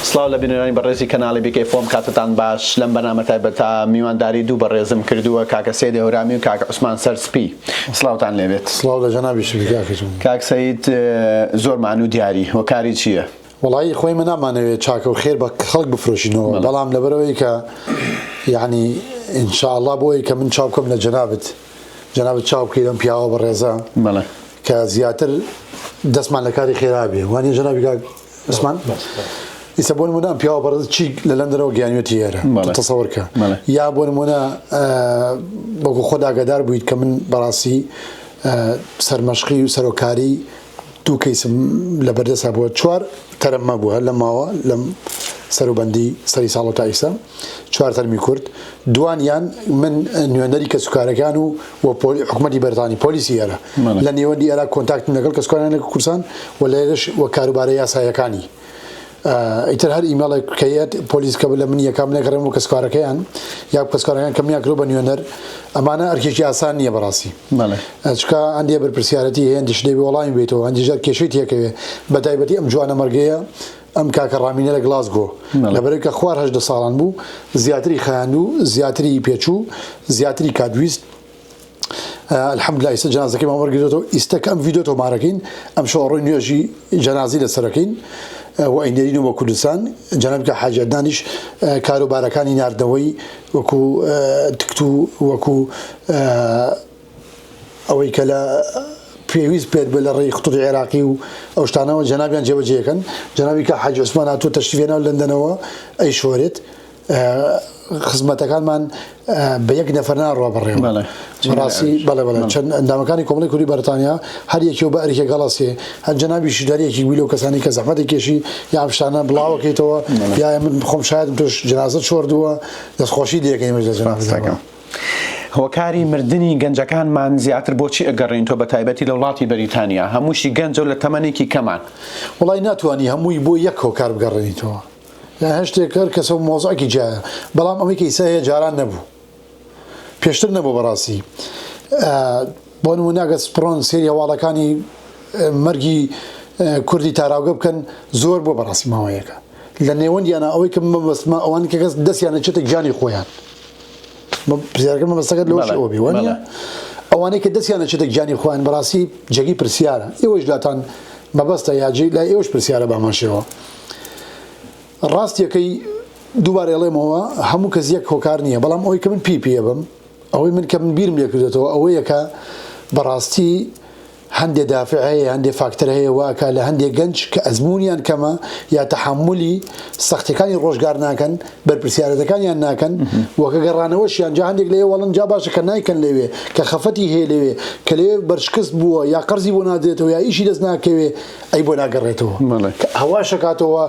سلااو لە بینەرانی بەڕێزی کەناڵی بیکەی فۆم کاتتان باش لەم بەنامە تایبەتە میوانداری دوو بەڕێزم کردووە کاکە سەید هەورامی و کاکە عوسمان سەرسپی. سلااوتان لێبێت. سلااو لە جەنابیشی کاکەجون. کاک سەید زۆرمان و دیاری هۆکاری چییە؟ وڵی خۆی من نامانەوێت چاکە و خێر بە خەڵک بفرۆشینەوە، بەڵام لەبەرەوەی کە یعنی ئینشاءالله بۆی کە من چاو بکەم لە جەنابەت چاو بکەی لەم پیاوە بەڕێزە کە زیاتر دەستمان لە کاری خێرا بێ. وانە جەنابی کاک عوسمان؟ ئیسە بۆ نمونە ئەم پیاوە بەڕێز چی لە لەندەنەوە گیانوێتی هێرە تەسەوەرکە، یا بۆ نمونە بەکو خۆ ئاگادار بوویت کە من بەڕاستی سەرمەشقی و سەرۆکاری دوو کەیسم لە بەردەسا بووە، 4 تەرەممە بووە لە ماوە لەم سەروبەندی سەری ساڵ و تایسە 4 تەرمی کورد، دوانیان من نوێنەری کەسوکارەکان و حکوومەتی بەرتانی پۆلیسی هێرە لە نێوەندی ئێرا کۆنتاکتم لەگەڵ کەسوکارانێک کورسان و لە ئێرەش وە کاروبارە یاسایەکانی ئیتر هەر ئیمێڵێک کەیت پۆلیس کە لە من یەکام نەکەڕێم و کەسکارەکەیان یا کەسکارەکان کە میان کرۆ بە نوێنەر ئەمانە ئەرکێکی ئاسان نییە بەڕاستی، چکە هەندێ بەرپرسیارەتی هەیە هەندیش دەبێ وەڵامی بێتەوە، هەندیژار کێشەی تێکەوێ بە تایبەتی ئەم جوانە مەرگەیە ئەم کاکە ڕامینە لە گلاسگۆ لەبەرەوەی کە خوار 18 ساڵان بوو، زیاتری خەیاندوو، زیاتری پێچوو، زیاتری کاتویست. الحەمدولای ئێستا جەنازەکەی ماوەرگرێتەوە، ئیستەکە ئەم ڤیدۆ تۆمارەکەین ئەم شەوڕۆی نوێژی جەنازی لەسەرەکەین و ئەینەرین و بە کوردستان جەنابکە حاجی عەدنانیش کاروبارەکانی ناردنەوەی وەکو تکت و وەکو ئەوەی کە لە پێویست پێت بە لە ڕێی ختوتی عێراقی و ئەو شتانەوە جەنابیان جێبەجێەکەن. جەنابی کە حاجی عوسمان هاتووە تەشریفێنەوە لەندەنەوە ئەی شۆرێت خزمەتەکانمان بە یەک نەفەر ناڕوا بەڕێوە ڕاستی بەڵێ چەند ئەندامەکانی کۆمەڵی کوردی بەرتانیا هەر یەکێ بە ئەرکێ گەڵەسێ هەر جەنابیشی دارێکی ویلۆ کەسانی کە زەحمەتی کێشی یا شتانە بڵاوەکەیتەوە یا من خۆم شاید توش جەنازەت شۆردووە دەستخۆشی دەکەین لە جەنازەکە. هۆکاری مردنی گەنجەکانمان زیاتر بۆچی ئەگەڕێنەوە بە تایبەتی لە وڵاتی بەریتانیا هەمووشی گەنجە و لە تەمەنێکی کەمان؟ وڵی ناتوانانی هەمووی بۆ یەک هۆکار بگەڕێنیتەوە یا هەشتێک کرد کەسە مۆزعکی جایە، بەڵام ئەوەی کە ئیسا هەیە جاران نەبوو پێشتر نەبوو بەڕاستی. بۆ نمونەگە سپڕۆن سێری هەواڵەکانی مەرگی کوردی تاراوگە بکەن زۆر بۆ بەڕاستی ماوەیەکە لە نێوەندیانە ئەوەی کە مەبەستمە ئەوان کە کەس دەستیانە چێتێک گیانی خۆیان پرسیارەکە مەبەستەکەت لەوەش ئەوە بێ وانە ئەوانەی کە دەستیانە چێتێک گیانی خۆیان بەڕاستی جێگی پرسیارە ئێوەش لاتان مەبەستە یاجێ لای ئێوەش پرسیارە باماشەوە. ڕاستیەکەی دووبارە ئەڵێمەوە هەموو کەس یەک هۆکار نییە، بەڵام ئەوەی کە من پێ بم ئەوەی من کە من بیرم لێکردێتەوە ئەوەیە کە بەڕاستی هەندێک دافع هەیە هەندێک فاکتەر هەیە واکە لە هەندێک گەنج کە ئەزممویان کەمە یا تەحملی سەختیەکانی ڕۆژگار ناکەن بەرپرسیارەتەکانیان ناکەن وەکە گەڕانەوەشیان جا هەندێک لێ وەڵن جا باشە کە نایکەن لەوێ کە خەفەتی هەیە لەوێ کە لێ بەرشکست بووە یا قەرزی بۆ نادرێتەوە یا ئیشی دەست ناکەوێ ئەی بۆ ناگەڕێتەوە هەوا شکاتەوە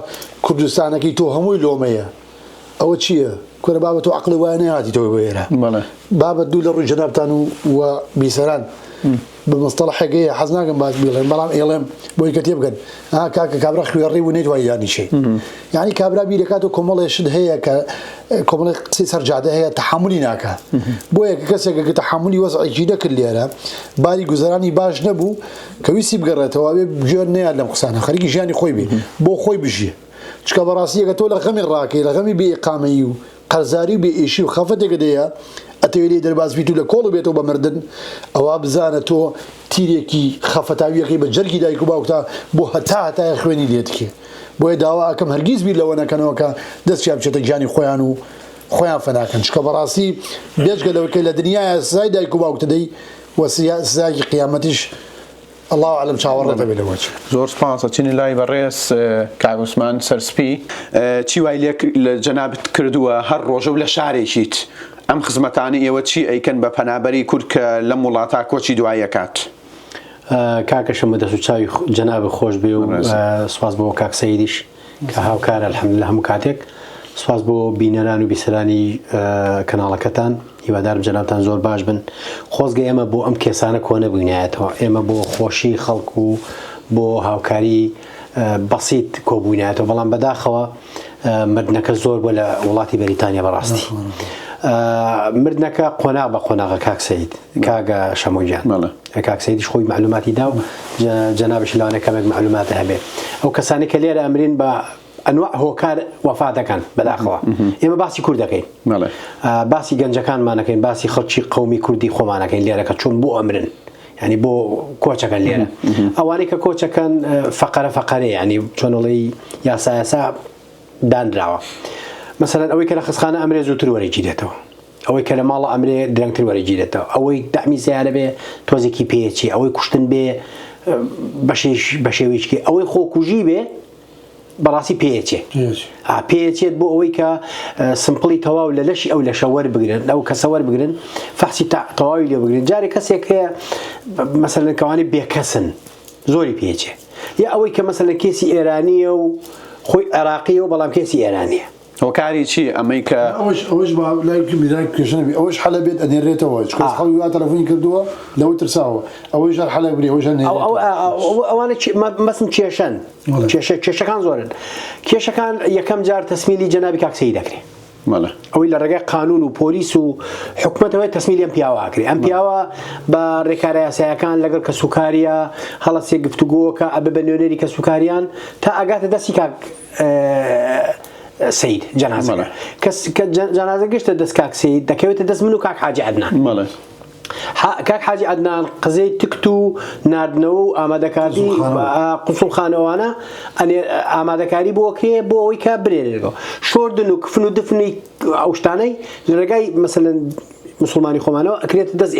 کوردستانەکەی تۆ هەمووی لۆمەیە ئەوە چییە؟ کورە بابەت و عقلی وایە نهاتیتەوە بۆ ئێرە بابەت دوو لە ڕووی جەنابتان و بیسەران بمصطلحێکەیە حەز ناکەم باش بڵێن بەڵام ئێڵێم بۆی کە تێبگەن کاکە کابرا خوێڕی و نێتوانانی یانیشەی یعنی کابرا بیرەکات و کۆمەڵێشت هەیە کە کۆمەڵی قسەی سەرجادە هەیە تەحملی ناکە بۆیە کە کەسێکە کە تەحملی وەزعێکی نەکرد لێرە باری گوزەرانی باش نەبوو کە ویستی بگەڕێتەوە بێ گوێر نەیان لەم قسانە خەریکی ژیانی خۆی بێ بۆ خۆی بژیە چکە بەڕاستیەکە تۆ لە غەمی ڕاکەی لە غەمی بێئیقامەیی و قەرزاری و بێئیشی و خەفەتێکە دەیە ئەتەوێت لێ دەرباز بیت و لە کۆڵ بێتەوە بە مردن ئەوە بزانە تۆ تیرێکی خەفەتاویەکەی بە جەرگی دایک و باوکتا بۆ هەتایە خوێنی لێتکێ بۆیە داوا ئەکەم هەرگیز بیر لەوە نەکەنەوە کە دەستیان بچێتە گیانی خۆیان و خۆیان فەناکەن چکە بەڕاستی بێجگە لەوەکەی لە دنیاە سزای دایک و باوکتە دەی وە سزایکی قیامەتیش الله أعلم چاوەڕێتە بێ لەوە زۆر سپاس ئەچینی لای بەڕێز کاک عوسمان سەرسپی چی وای لە جەنابت کردووە هەر ڕۆژە و لە شارێکیت ئەم خزمەتانی ئێوە چی ئەیکەن بە پەنابەری کورد کە لەم وڵاتە کۆچی دوایەکات؟ کاکەشم دەست و چاوی جەنابی خۆش بێ و سوپاس بۆ کاک سەیدیش کە هاوکارە الحەمدولله هەموو کاتێک سوپاس بۆ بینەران و بیسەرانی کەناڵەکەتان هیوادارم جەنابتان زۆر باش بن خۆزگە ئێمە بۆ ئەم کێسانە کۆ نەبووینایەتەوە ئێمە بۆ خۆشی خەڵک و بۆ هاوکاری بەسیط کۆبووینایەتەوە بەڵام بەداخەوە مردنەکە زۆر بۆ لە وڵاتی بەریتانیا بەڕاستی مردنەکە قۆناغ بە قۆناغە کاک سەید کاگە شەمۆجیان کاک سەیدیش خۆی معلوماتی دا و جەنابش لەوانە کەمێک معلوماتە هەبێ ئەو کەسانی کە لێرە ئەمرین بە ئەنواع هۆکار وەفات دەکەن بەداخەوە ئێمە باسی کورد دەکەین باسی گەنجەکانمانەکەین باسی خەڵکی قەومی کوردی خۆمانەکەین لێرە کە چۆن بۆ ئەمرن ینی بۆ کۆچەکەن لێرە ئەوانەی کە کۆچەکەن فەقەرە ینی چۆنڵی یاسا دانراوە مەسەلەن ئەوەی کە لە خستخانە ئەمرێ زووتر وەرەگی دێتەوە ئەوەی کە لە ماڵە ئەمرێ درەنگتر وەرەگی دێتەوە ئەوەی دامی زیارە بێ تۆزێکی پێچی ئەوەی کوشتن بێ بە شێوەیەکی ئەوەی خۆکوژی بێ بەڕاستی پێچێت بۆ ئەوەی کە سمپڵی تەواو لە لەشی ئەو لەشە وەربگرن ئەو کەسە وەربگرن فەحسی تەواوی لێ بگرن جارێک کەسێک هەیە مەسەلەن کەوانێ بێکەسن زۆری پێچێ یا ئەوەی کە مەسەلەن کێسی ئێرانیە و خۆی عێراقیە و بەڵام کێسی ئێرانیە هۆکاری چی ئەمەی کە ئەوش لای کوێژنەبی ئەوش حەلە بێت ئەنێرێتەوە خەڵکی وا تەلەفۆنی کردووە لەوە ترساوە ئەوەی ژار حەلە بری ئەوش ئەوانە مەسم کێشەن کێشەکان زۆرن کێشەکان یەکەم جار تەسمیلی جەنابی کاک سەید دەکرێت ئەوەی لە ڕێگەی قانون و پۆلیس و حکومەتەوەی تەسمیلی ئەم پیاواکرێ ئەم پیاوە بە ڕێکارە یاساییەکان لەگەڵ کە سوکاریە هەڵەسێ گفتوگۆکە ئەبە بە نوێنەری کە سوکاریان تا ئەگاتە دەستی کاک سەید جەنازە کە جەنازە گەشتە دەست کاک سەید دەکەوێتە دەست من و کاک حاجی عەدنان کاک حاجی عەدنان قزەی تکت و ناردنەوە و ئامادەکاری قوسڵخانەوانە ئامادەکاری بۆکرێ بۆ ئەوەی کە برێرێتەوە شۆردن و کفن و دفنی ئەو شتانەی لە ڕێگای مەسەلەن مسلمانی خۆمانەوە ئەکرێتە دەست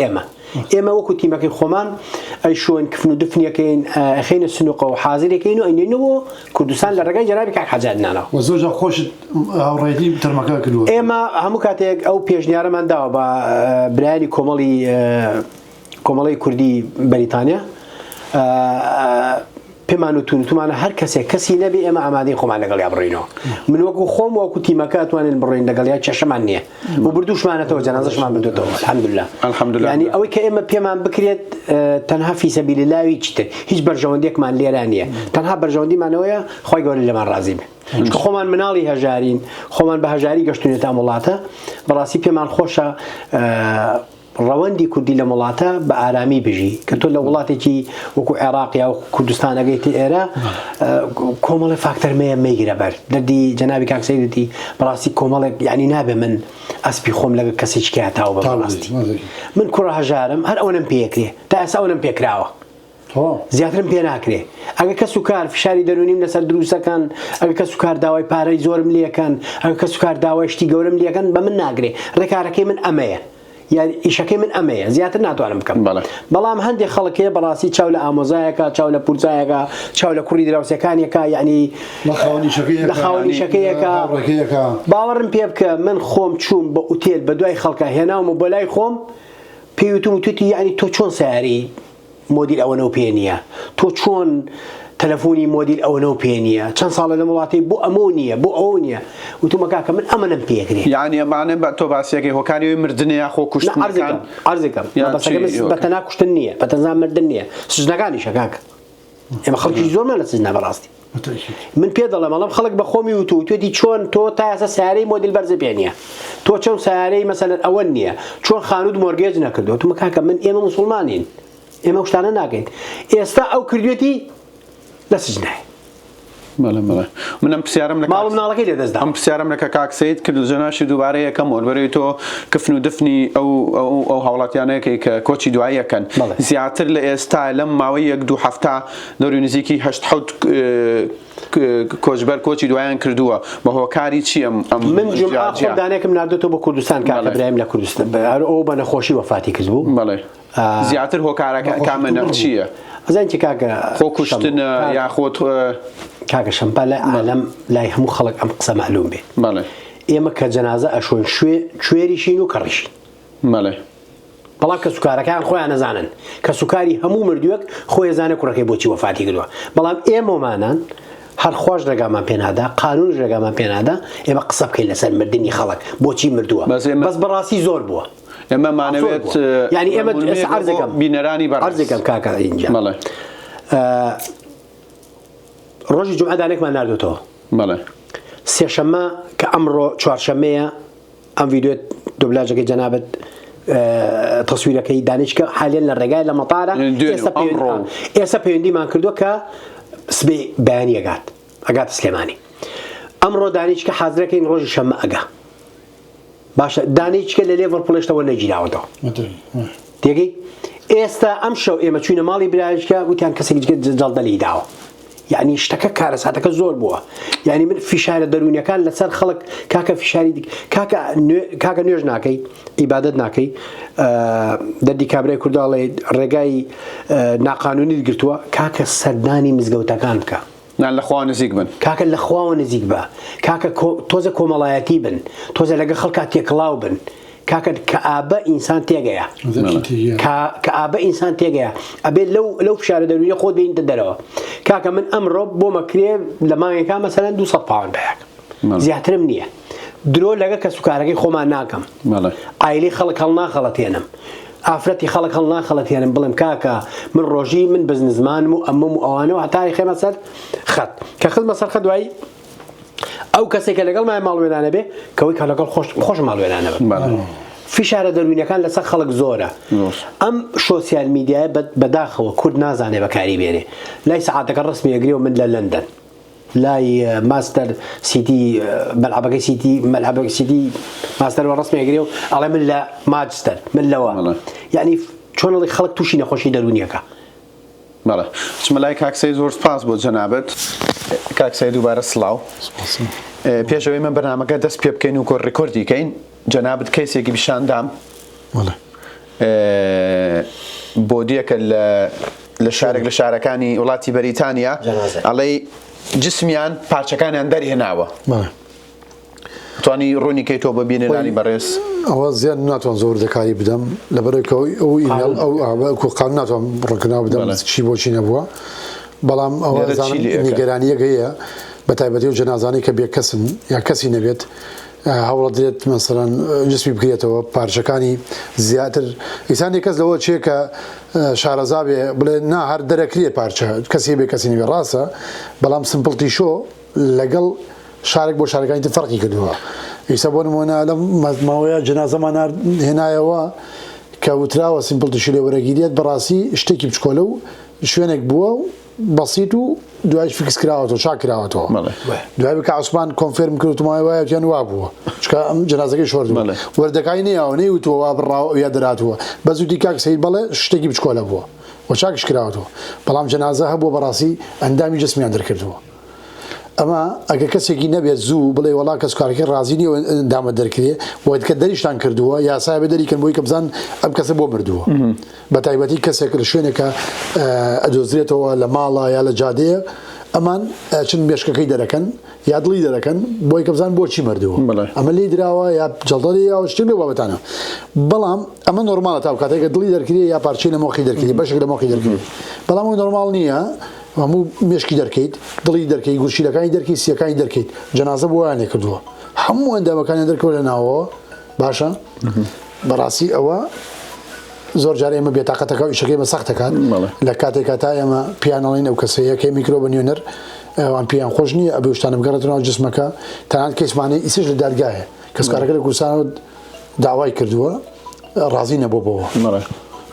ئێمە وەکو تیمەکەی خۆمان ئەی شوێن کفن و دفنیەکەین خێنە سنووقە و حازرێکەین و ئەینێنەوە کوردستان لە ڕێگای جەنابی کاک حاجی عەدنانەوە زۆر خۆشت هاوڕێیی تەرمەکە کردووە ئێمە هەموو کاتێک ئەو پێشنیارەمان داوە بە برایانی کۆمەڵی کوردی بەریتانیا پێمان وتوانە هەر کەسی نەبێ ئێمە ئامادەی خۆمان لەگەڵ یا بڕینەوە من وەکو خۆم وەکو تیمەکە ئەتوانین بڕۆین لەگەڵ یا کێشەمان نییە بۆ بردووشمانەتەوە جەنازەشمان بردوێتەوە الحەمدوللا ینی ئەوەی کە ئێمە پێمان بکرێت تەنها فی سەبیللاهی چتر هیچ بەرژەوەندێکمان لێرە نییە تەنها بەرژەوەندیمانەوەیە خۆی گەورە لەمان ڕازی بێ چونکە خۆمان مناڵی هەژارین خۆمان بە هەژاری گەشتونێتە ئەم وڵاتە بەڕاستی پێمان خۆشە ڕەوەندی کوردی لە وڵاتە بە ئارامی بژی کە تۆ لە وڵاتێکی وەکو عێراقیا و کوردستان ئەگەیتی ئێرە کۆمەڵی فاکتەرمەیە مەیگرە بەر دەردی جەنابی کاک سەیدی بەڕاستی کۆمەڵێک یعنی نابێ من ئەسپی خۆم لەگە کەسێکی هاتاوە بەڕاستی من کوڕە هەژارم هەر ئەوەم پێکرێ تا ئێستا ئەوەم پێکراوە زیاترم پێ ناکرێ ئەگە کەس و کار فشاری دەرونیم لەسەر دروستەکان ئەگە کەس و کار داوای پارەی زۆرم لێکەن ئەگە کەس و کار داوای شتی گەورم لێکەن بە من ناگرێ ڕێکارەکەی من ئەمەیە یان ئیشەکەی من ئەمەیە زیاتر ناتوانم بکەم بەڵام هەندێک خەڵکەیە بەڕاستی چاو لە ئامۆزایەکە چاو لە پورزایەکە چاو لە کوڕی دراوسەکانیەکە یعنی لە خاوەنیشەکەیەکە باوەڕم پێ بکە من خۆم چووم بە ئوتێل بە دوای خەڵکە هێناومە بۆ لای خۆم پێوتم وتوتی یعنی تۆ چۆن سیاری مۆدیل ئەوەنەوە پێ نییە تۆ چۆن تەلەفۆنی مۆدیل ئەوەنەوە پێ نییە چەند ساڵە لە وڵاتی بۆ ئەمە نییە بۆ ئەوە نییە وتومە کاکە من ئەمەم پێکرێ یعنی ئەمانە بە تۆ باسیەکەی هۆکاری مردنە یا خۆ کوشتنەکان ئەرزەکەم بەتەنا کوشتن نییە بەتەنزان مردن نییە سژنەکانیشە کاکە ئێمە خەڵکی زۆرمان لە سژنە بەڕاستی من پێ دەڵێم ئەڵەم خەڵک بە خۆمی وتوتی چۆن تۆ تا ئێستا سیارەی مۆدیل بەرزە پێ نییە تۆ چۆن سیارەی مەسەلەن ئەوە نییە چۆن خانوود مۆرگێج نەکردو وتومە کاکە من ئێمە موسڵمانین ئێمە شتانە ناکەین ئێستا ئەو کردوێتی لە سژنای منم پرسیارم ماڵ مناڵەکەی لێدەستدا ئەم پرسیارم لە کاک سەید کرد جەناشی دووبارە یەکەم وەربەرەوەی تۆ کفن و دفنی ئەو هاوڵاتیانەیەکەی کە کۆچی دواییەکەن زیاتر لە ئێستا لەم ماوەی یەک دوو هەفتە دەوری نزیکی هەشت حەوت کۆچبەر کۆچی دوایان کردووە بە هۆکاری چی من جومعە خۆمدانێکم ناردێتەوە بە کوردستان کاکە برایم لە کوردستان ئەو بە نەخۆشی وەفاتی کردبوو زیاتر هۆکارەکە کامەنە چییە؟ ئەزانکی کاکە خۆ کوشتنە یا خۆت کاکە شەمپا لای عالەم لای هەموو خەڵک ئەم قسە مەعلوم بێ ئێمە کە جەنازە ئەشۆین کوێریشین و کەڕیشین بەڵام کە سوکارەکان خۆیان نەزانن کە سوکاری هەموو مردووەک خۆی زانە کوڕەکەی بۆچی وەفاتی کردووە بەڵام ئێمەمانان هەر خۆش ڕێگامان پێنادا قانون ڕێگامان پێنادا ئێمە قسە بکەین لەسەر مردنی خەڵک بۆچی مردووە بەس بەڕاستی زۆر بووە ئێمە مانەوێت ینی ئێمە عەرزەکەم بینەرانی عەرزەکەم کاکە ئینجا ڕۆژی جومعە دانێکمان ناردوێتەوە سێشەممە کە ئەمڕۆ چوارشەمەیە ئەم ڤیدیۆت دوبلاژەکەی جەنابەت تەسویرەکەی دانیشکە حاليا لە ڕێگای لە مەتارە ئێستا پەیوەندیمان کردووە کە سبێ بەیانی ئەگاتە سلێمانی ئەمڕۆ دانیشکە حازرەکەین ڕۆژی شەممە ئەگا باشە دانیشکە لە لێڤەرپۆڵێشتەوە نەگیراوەتەوە تێگەی ئێستا ئەم شەو ئێمە چوینە ماڵی برایشکە وتیان کەسێکی جەڵدەلی داوە یعنی شتەکە کارە ساتەکە زۆر بووە یعنی من فیشارە دەرونیەکان لەسەر خەڵک کاکە فیشاری کاکە نوێژ ناکەی ئیبادەت ناکەی دەردی کابرای کورداڵێ ڕێگای ناقانونی گرتووە کاکە سەردانی مزگەوتەکان بکە لەخوا نزیک بن کاکە لەخواوە نزیک بە کاکە تۆزە کۆمەڵایەتی بن تۆزە لەگە خەڵکات تێکڵاو بن کاکە کە ئابە ئینسان تێگەیە کە ئابە ئینسان تێگەیە ئەبێت لەو فشارە دەروونی خۆت بینتە دەرەوە کاکە من ئەمڕۆ بۆ مەکرێ لە مانگێکا مەسەلەن 200 پاوەند بەیەک زیاترم نییە درۆ لەگە کە سوکارەکەی خۆمان ناکەم ئایلی خەڵک هەڵ ناخەڵەتێنم ئافرەتی خەڵک هەڵ ناخەڵەتێنم بڵێم کاکە من ڕۆژی من بزنسمانم و ئەمەم و ئەوانەوە هەتای خێمە سەر خەت کە خزمە سەر خەت دوایی ئەو کەسێکە لەگەڵ مای ماڵوێرانە بێ کەوەی کە لەگەڵ خۆش ماڵوێرانە بن فیشارە دەروونیەکان لەسەر خەڵک زۆرە ئەم سۆسیال میدیایە بەداخەوە کورد نازانێ بەکاری بێنێ لای سەعاتەکە ڕسمی ئەگرێ و من لە لەندەن لای ماستەر سیتی مەلعبەکەی سیتی ماستەرەوە ڕسمی ئەگرێ و ئەڵێ من لە ماجستەر من لەوە یعنی چۆنەڵی خەڵک تووشی نەخۆشی دەرونیەکە بەڵێ چمە لای کاکسەی زۆر سپاس بۆ جەنابەت کاکسەی دووبارە سڵاو پێشەوەی من بەرنامەکە دەست پێ بکەین و ڕێکۆردی کەین جەنابەت کەیسێکی پیشاندام بۆ دیەکە لە شارێک لە شارەکانی وڵاتی بەریتانیا ئەڵێ جسمیان پارچەکانیان دەرهێناوە توانی ڕوونی کەی تۆ ببینێنانی بەڕێز ئەوە زیاد ناتوان زۆر دەکاری بدەم لەبەرەوەی ئەو ئیمێل ئەو قان ناتوان ڕۆکردناو بدەم چی بۆچی نەبووە بەڵام ئەوە نیگەرانیەک هەیە بە تایبەتی و جەنازانەی کە بێکەسن یا کەسی نەبێت هەوڵە درێت مەسەڵەن جسمی بگرێتەوە پارچەکانی زیاتر ئیسانی کەس لەوە چێ کە شارەزا بێ بڵێ نا هەر دەرەکرێت پارچە کەسی بێ کەسی نەبێ ڕاستە بەڵام سمپڵتی شۆ لەگەڵ شارێک بۆ شارەکانی تر فەرقی کردووە ئیسا بۆ نمونە لەم ماوەیە جەنازەمان هێنایەوە کە وتراوە سمپڵتیشی لێ وەرەگیرێت بەڕاستی شتێکی بچکۆلە و شوێنێک بووە و بەسیط و دوایش فیکس کراوەتەوە چاک کراوەتەوە دوای بکە عوسمان کۆنفێرم کردوتمای وایە یان وا بووە چکە ئەم جەنازەکەی شۆردووە وەردەکای نەیەوە نەیوتووە وا بڕاوە یا دەراتووە بە زوودی کاک سەید بەڵێ شتێکی بچکۆلە بووە و چاکش کراوەتەوە بەڵام جەنازە هەبووە بەڕاستی ئەندامی جسمیان دەرکردووە ئەمە ئەگە کەسێکی نەبێت زوو بڵێ وڵا کەس کارەکەی ڕازی نیە دامە دەرکرێ وەکە دەریشتان کردووە یاسای بە دەریکەن بۆی کە بزان ئەم کەسە بۆ مردووە بە تایبەتی کەسێک لە شوێنێکە ئەدۆزرێتەوە لە ماڵە یا لە جادەیە ئەمان چند مێشکەکەی دەرەکەن یا دڵی دەرەکەن بۆی کە بزان بۆچی مردووە ئەمە لی دراوە یا جەڵدەری یا شتێک لێ بابەتانە بەڵام ئەمە نۆرمالە تا کاتێکە دڵی دەرکرێ یا پارچەی لە مۆخی دەرکرێ بەشێک لە مۆخی دەرکرێت بەڵام ئەوە نۆرمال نییە هەموو مێشکی دەرکەیت دڵی دەرکەی گوشیلەکانی دەرکی سیەکانی دەرکەیت جەنازە بۆ وایانێ کردووە هەموو ئەندامەکانی دەرکەوە لە ناوەوە باشە بەڕاستی ئەوە زۆر جارە ئێمە بێتاقەتەکە و ئیشەکەی بە سەختەکات لە کاتێکا تا ئێمە پیانەڵین ئەو کەسەیە کە میکرۆ بە نوێنەر ئەوان پیان خۆش نییە ئەبێ شتانە بگەڕێتەوە جسمەکە تەنانەت کەسمانەی ئیسش لە دادگایە کەسکارەکە لە کوردستانەوە داوای کردووە ڕازی نەبووەوە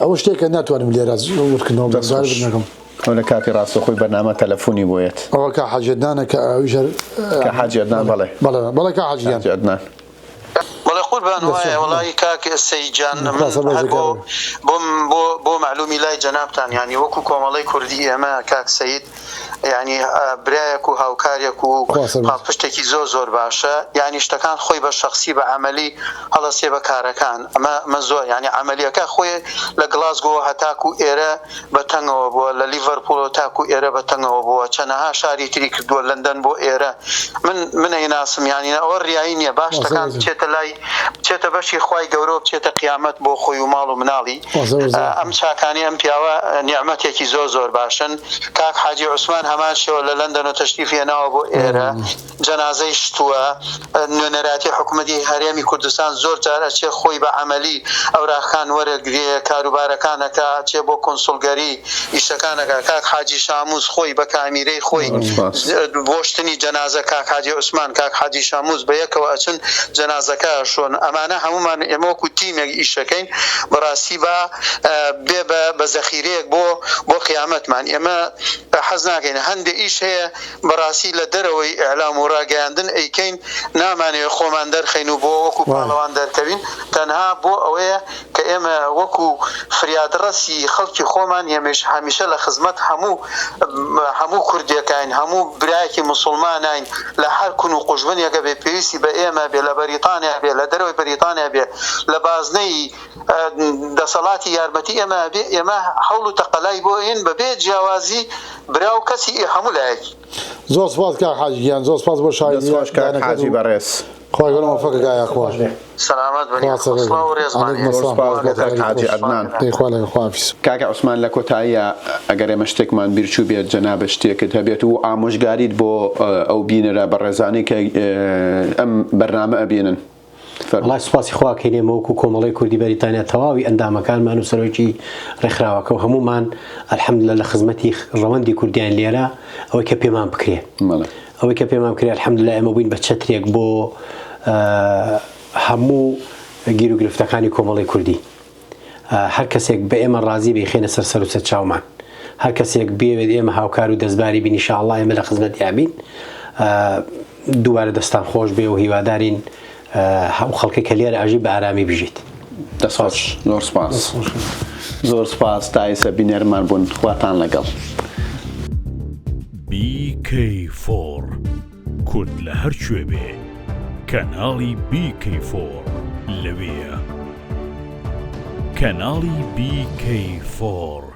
ئەوە شتێکە ناتوانم لێرە وتکردنەوە بەزار بنەکەم ئەو لە کاتی ڕاستەخۆی بەرنامە تەلەفۆنی بۆیەت ئەوە کە حاجێدانە کە ئەویژەر کە حاجێدان بەڵێ بەڵێ کە حاجیان وڵی قوربان وایە وڵی کاک سەیجان بۆ معلومی لای جەنابتان ینی وەکو کۆمەڵی کوردی ئێمە کاک سەید ینی برایەک و هاوکارێک و پشتێکی زۆر باشە ینی شتەکان خۆی بە شخصی بە عملی هەڵەسێ بە کارەکان ئەمە زۆر ینی عملیەکە خۆی لە گڵاسگۆ هەتاکو ئێرە بەتەنگەوە بووە لە لیڤەرپۆڵ تاکو ئێرە بەتەنگەوە بووە چەنەها شاری تری کردووە لەندەن بۆ ئێرە منەی ناسم ینی ئەوە ڕیایی نییە باش شتەکان بچێتە لای بچێتە بەشی خوای گەورە بچێتە قیامەت بۆ خۆی و ماڵ و مناڵی ئەم چاکانی ئەم پیاوە نیعمەتێکی زۆر باشن کاک حاجی عوسمان هەمان شێوە لە لەندەن و تەشریفێناوە بۆ ئێرە جەنازەی شتووە نوێنەراتی حکوومەتی هەرێمی کوردستان زۆر جارە چێ خۆی بە عملی ئەوراخان وەرەگرێ کاروبارەکانەکە چێ بۆ کۆنسڵگەری ئیشەکانەکە کاک حاجی شاموز خۆی بە کامیرەی خۆی بۆشتنی جەنازە کاک حاجی عوسمان کاک حاجی شاموز بە یەکەوە ئەچن جەنازەکە شۆن ئەمانە هەمومان ئێمە وەکو تیمێک ئیشەکەین بەڕاستی بێ بە زەخیرەیەک بۆ قیامەتمان ئێمە حەز ناکەین هەندێک ئیش هەیە بەڕاستی لە دەرەوەی ئیعلام و ڕاگەیاندن ئەیکەین نامانەوێت خۆمان دەرخەین و بۆ وەکو پاڵەوان دەرکەوین تەنها بۆ ئەوەیە کە ئێمە وەکو فریادڕەسی خەڵکی خۆمان هەمیشە لە خزمەت هەموو کوردیەکان هەموو برایەکی مسلمانین لە هەر کون و قوژبنێکە بێ پێویستی بە ئێمە بێ لە بەریتانیا بێ لە دەرەوەی بەریتانیا بێ لە بازنەی دەسەڵاتی یارمەتی ئێمە هەوڵ و تەقەلای بۆ ئین بەبێ جیاوازی برا و کەسی هەموو لایەکی زۆر سپاس کاک حاجیگیان زۆر سپاس بۆ شایەتی حاجی بەڕێز خۆی گەڵم وەفەکە گایە خۆش سلامت کاکە عوسمان لە کۆتاییە ئەگەر ئێمە شتێکمان بیرچوو بێت جەنابە شتێکت هەبێت و ئامۆژگاریت بۆ ئەو بینەرە بەڕێزانەی کە ئەم بەرنامە ئەبێنن وڵای سوپاسی خواکەین ئێمە وەکو کۆمەڵی کوردی بەریتانیا تەواوی ئەندامەکانمان و سەرۆکی ڕێکخراوەکە و هەمومان ئەلحەمدولillah لە خزمەتی ڕەوەندی کوردیان لێرە ئەوەی کە پێمان بکرێ ئەوەی کە پێمان بکرێ ئەلحەمدولillah ئێمە بووین بە چەترێک بۆ هەموو گیر و گرفتەکانی کۆمەڵی کوردی هەر کەسێک بە ئێمە ڕازی بێخێنە سەر و سەر چاومان هەر کەسێک بێوێت ئێمە هاوکار و دەستباری بین ئینشاءالله ئێمە لە خزمەتی یابین دووبارە دەستان خۆش بێ و هیوادارین هەموو خەڵکی کە لێرە ئاژی بە ئارامی بژیت زۆر سپاس تایسە بینەرمان بوون خواتان لەگەڵ BK4 کورد لە هەر کوێ بێ کەناڵی BK4 لەوەیە کەناڵی BK4